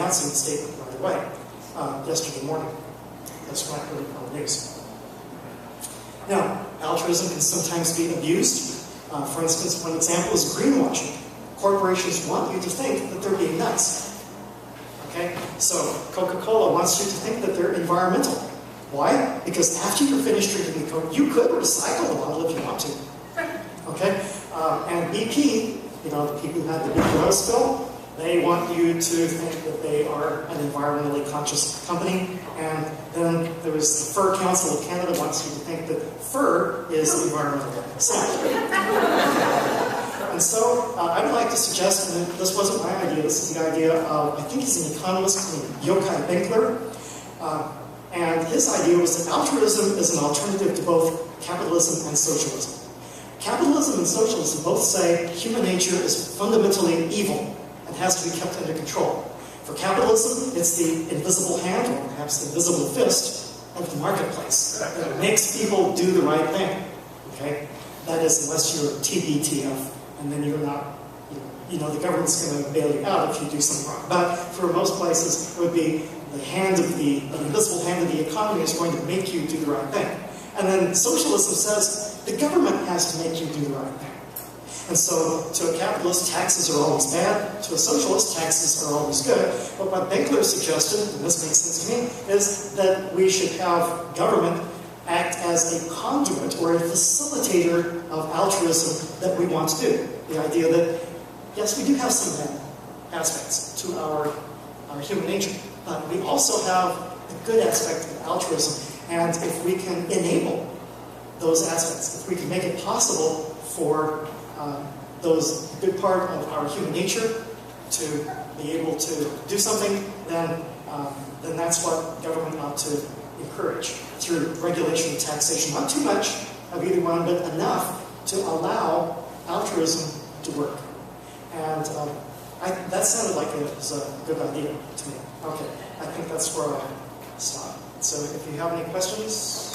announcing the statement right away yesterday morning. That's right, on the news. Now, altruism can sometimes be abused. For instance, one example is greenwashing. Corporations want you to think that they're being nice. Okay? So, Coca-Cola wants you to think that they're environmental. Why? Because after you're finished drinking the Coke, you could recycle the bottle if you want to. Okay? And BP, you know, the people who had the big oil spill, they want you to think that they are an environmentally conscious company. And then there was the Fur Council of Canada wants you to think that fur is environmentally sound. And so I'd like to suggest, and this wasn't my idea, this is the idea of, I think he's an economist named Yochai Benkler. And his idea was that altruism is an alternative to both capitalism and socialism. Capitalism and socialism both say human nature is fundamentally evil and has to be kept under control. For capitalism, it's the invisible hand, or perhaps the invisible fist, of the marketplace that makes people do the right thing. Okay? That is, unless you're TBTF, and then you're not, you know, the government's going to bail you out if you do something wrong. But for most places, it would be the hand of the invisible hand of the economy is going to make you do the right thing. And then socialism says the government has to make you do the right thing. And so, to a capitalist, taxes are always bad. To a socialist, taxes are always good. But what Benkler suggested, and this makes sense to me, is that we should have government act as a conduit or a facilitator of altruism that we want to do. The idea that, yes, we do have some bad aspects to our human nature, but we also have a good aspect of altruism. And if we can enable those aspects, if we can make it possible for those good part of our human nature to be able to do something, then that's what government ought to encourage through regulation and taxation. Not too much of either one, but enough to allow altruism to work. And that sounded like it was a good idea to me. Okay, I think that's where I stop. So if you have any questions.